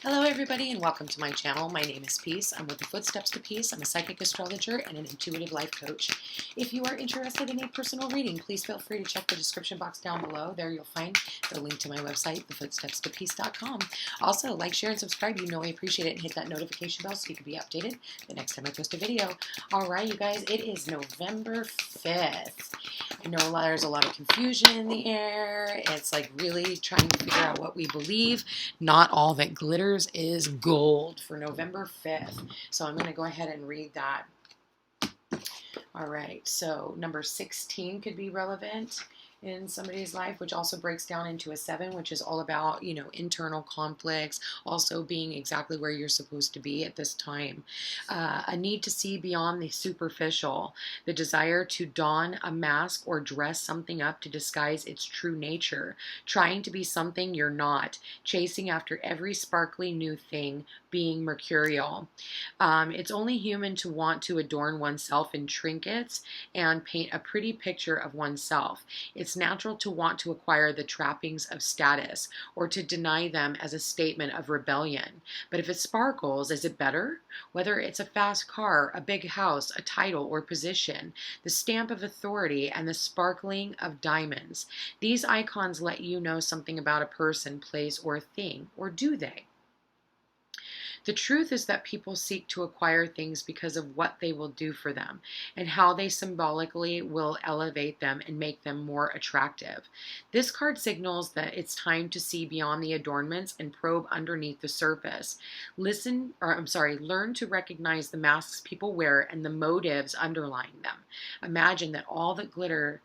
Hello everybody and welcome to my channel. My name is Peace. I'm with the Footsteps to Peace. I'm a psychic astrologer and an intuitive life coach. If you are interested in a personal reading, please feel free to check the description box down below. There you'll find the link to my website, thefootstepstopeace.com. Also, like, share, and subscribe. You know I appreciate it, and hit that notification bell so you can be updated the next time I post a video. Alright, you guys, it is November 5th. I know there's a lot of confusion in the air. It's like really trying to figure out what we believe. Not all that glitters is gold for November 5th. So I'm going to go ahead and read that. All right, so number 16 could be relevant in somebody's life, which also breaks down into a 7, which is all about, internal conflicts, also being exactly where you're supposed to be at this time. A need to see beyond the superficial, the desire to don a mask or dress something up to disguise its true nature, trying to be something you're not, chasing after every sparkly new thing, being mercurial. It's only human to want to adorn oneself in trinkets and paint a pretty picture of oneself. It's natural to want to acquire the trappings of status or to deny them as a statement of rebellion. But if it sparkles, is it better? Whether it's a fast car, a big house, a title or position, the stamp of authority, and the sparkling of diamonds. These icons let you know something about a person, place, or thing, or do they? The truth is that people seek to acquire things because of what they will do for them and how they symbolically will elevate them and make them more attractive. This card signals that it's time to see beyond the adornments and probe underneath the surface. Learn to recognize the masks people wear and the motives underlying them. Imagine that all the glitter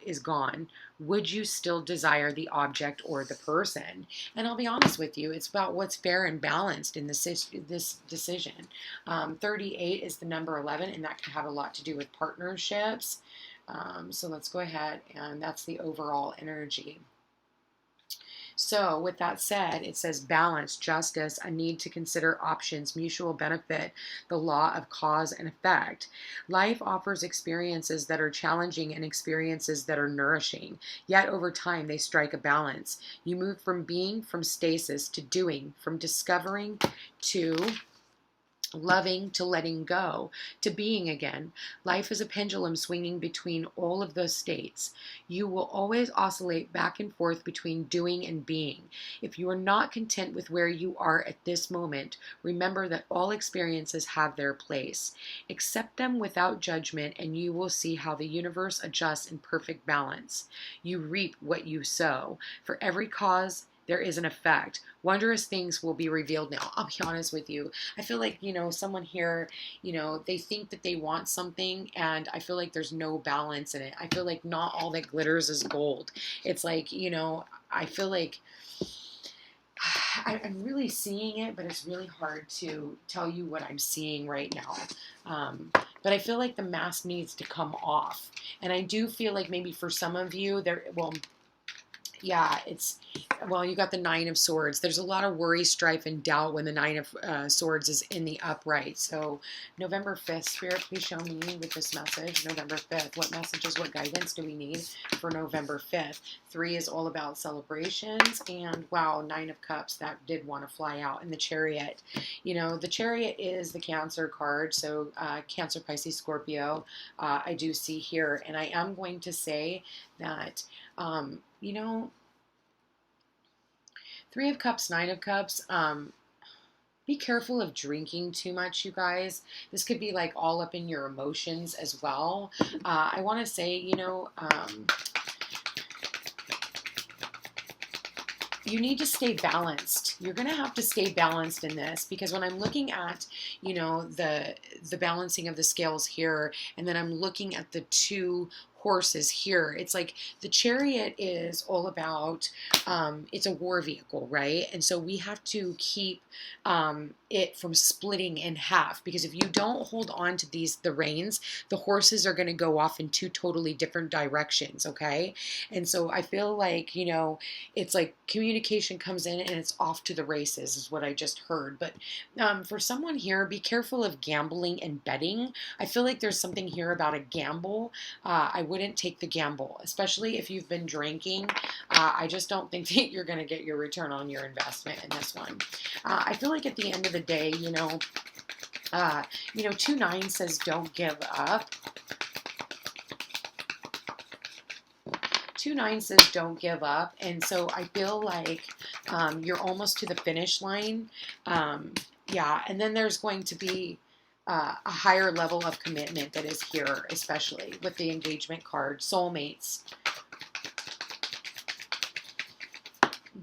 is gone. Would you still desire the object or the person? And I'll be honest with you, it's about what's fair and balanced in this decision. 38 is the number 11, and that can have a lot to do with partnerships. So let's go ahead, and that's the overall energy. So with that said, it says balance, justice, a need to consider options, mutual benefit, the law of cause and effect. Life offers experiences that are challenging and experiences that are nourishing. Yet over time, they strike a balance. You move from being, from stasis, to doing, from discovering to loving, to letting go, to being again. Life is a pendulum swinging between all of those states. You will always oscillate back and forth between doing and being. If you are not content with where you are at this moment, remember that all experiences have their place. Accept them without judgment, and you will see how the universe adjusts in perfect balance. You reap what you sow. For every cause, there is an effect. Wondrous things will be revealed now. I'll be honest with you. I feel like, someone here, they think that they want something, and I feel like there's no balance in it. I feel like not all that glitters is gold. It's like, I feel like I'm really seeing it, but it's really hard to tell you what I'm seeing right now. But I feel like the mask needs to come off. And I do feel like maybe for some of you, you got the 9 of Swords. There's a lot of worry, strife, and doubt when the 9 of Swords is in the upright. So November 5th, Spirit, please show me with this message. November 5th, what messages, what guidance do we need for November 5th? 3 is all about celebrations. And wow, 9 of Cups, that did want to fly out. And the Chariot. The Chariot is the Cancer card. So Cancer, Pisces, Scorpio, I do see here. And I am going to say that, 3 of Cups, 9 of Cups, be careful of drinking too much, you guys. This could be like all up in your emotions as well. I want to say, you need to stay balanced. You're going to have to stay balanced in this, because when I'm looking at, the balancing of the scales here, and then I'm looking at the 2 horses here, it's like the Chariot is all about, it's a war vehicle, right? And so we have to keep it from splitting in half, because if you don't hold on to the reins, the horses are going to go off in 2 totally different directions, okay? And so I feel like, it's like communication comes in and it's off to the races is what I just heard. But for someone here, be careful of gambling and betting. I feel like there's something here about a gamble. I wouldn't take the gamble, especially if you've been drinking. I just don't think that you're going to get your return on your investment in this one. I feel like at the end of the day, 2-9 says don't give up. 2-9 says don't give up. And so I feel like you're almost to the finish line. Yeah, and then there's going to be a higher level of commitment that is here, especially with the engagement card. Soulmates.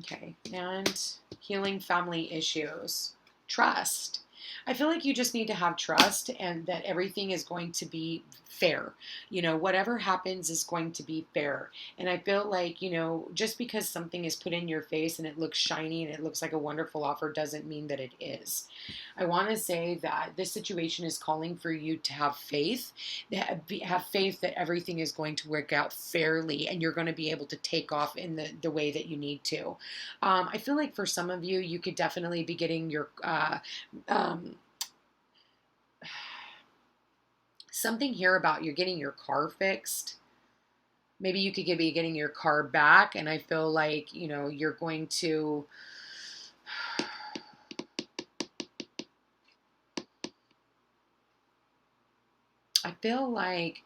Okay, and healing family issues. Trust. I feel like you just need to have trust and that everything is going to be fair. Whatever happens is going to be fair. And I feel like, just because something is put in your face and it looks shiny and it looks like a wonderful offer doesn't mean that it is. I want to say that this situation is calling for you to have faith, have faith that everything is going to work out fairly and you're going to be able to take off in the way that you need to. I feel like for some of you, you could definitely be getting your something here about you're getting your car fixed. Maybe you could be getting your car back, and I feel like, you're going to... I feel like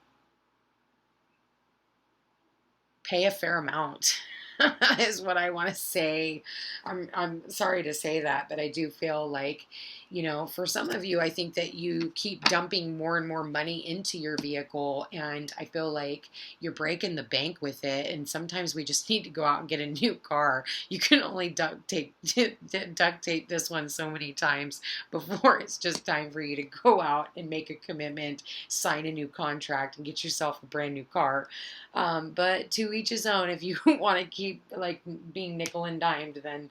pay a fair amount is what I want to say. I'm sorry to say that, but I do feel like, for some of you, I think that you keep dumping more and more money into your vehicle, and I feel like you're breaking the bank with it, and sometimes we just need to go out and get a new car. You can only duct tape this one so many times before it's just time for you to go out and make a commitment, sign a new contract, and get yourself a brand new car. But to each his own. If you want to keep like being nickel and dimed, then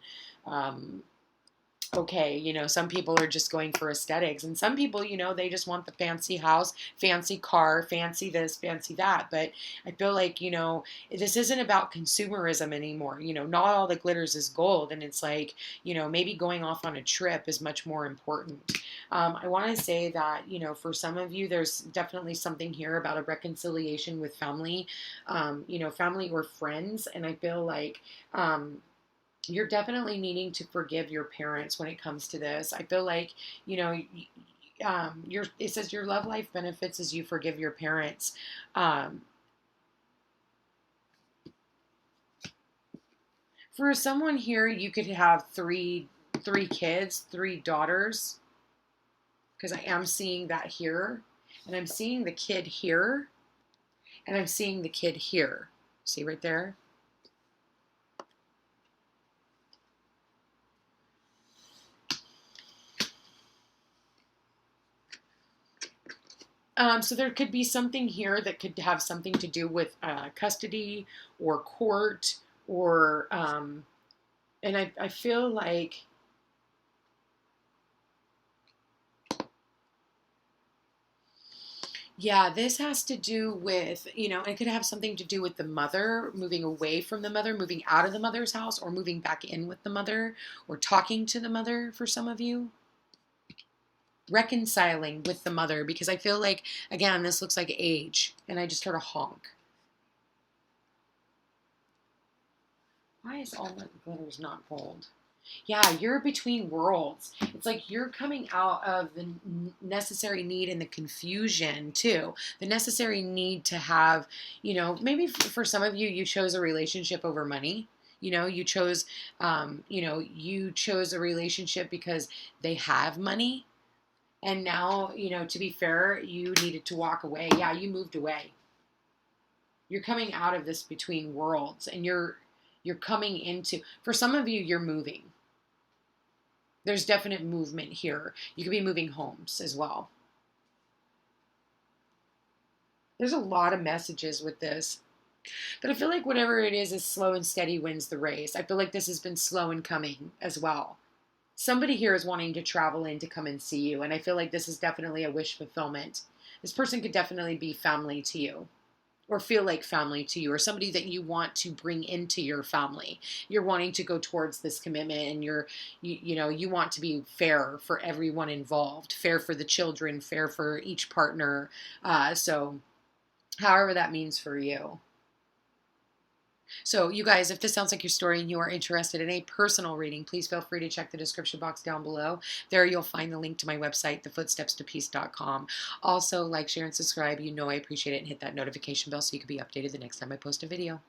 okay, some people are just going for aesthetics, and some people, they just want the fancy house, fancy car, fancy this, fancy that. But I feel like, this isn't about consumerism anymore. Not all that glitters is gold, and it's like, maybe going off on a trip is much more important. I want to say that, for some of you, there's definitely something here about a reconciliation with family, family or friends, and I feel like, you're definitely needing to forgive your parents when it comes to this. I feel like, it says your love life benefits as you forgive your parents. For someone here, you could have three kids, 3 daughters, because I am seeing that here, and I'm seeing the kid here, and I'm seeing the kid here. See right there? So there could be something here that could have something to do with custody or court or, and I feel like, yeah, this has to do with, it could have something to do with the mother, moving away from the mother, moving out of the mother's house, or moving back in with the mother, or talking to the mother for some of you. Reconciling with the mother, because I feel like, again, this looks like age, and I just heard a honk. Why is all the glitters not gold? Yeah, you're between worlds. It's like you're coming out of the necessary need and the confusion too. The necessary need to have, maybe for some of you, you chose a relationship over money. You chose a relationship because they have money. And now, to be fair, you needed to walk away. Yeah, you moved away. You're coming out of this between worlds, and you're coming into, for some of you, you're moving. There's definite movement here. You could be moving homes as well. There's a lot of messages with this. But I feel like whatever it is slow and steady wins the race. I feel like this has been slow in coming as well. Somebody here is wanting to travel in to come and see you, and I feel like this is definitely a wish fulfillment. This person could definitely be family to you, or feel like family to you, or somebody that you want to bring into your family. You're wanting to go towards this commitment, and you want to be fair for everyone involved, fair for the children, fair for each partner. So however that means for you. So, you guys, if this sounds like your story and you are interested in a personal reading, please feel free to check the description box down below. There you'll find the link to my website, thefootstepstopeace.com. Also, like, share, and subscribe. You know I appreciate it, and hit that notification bell so you can be updated the next time I post a video.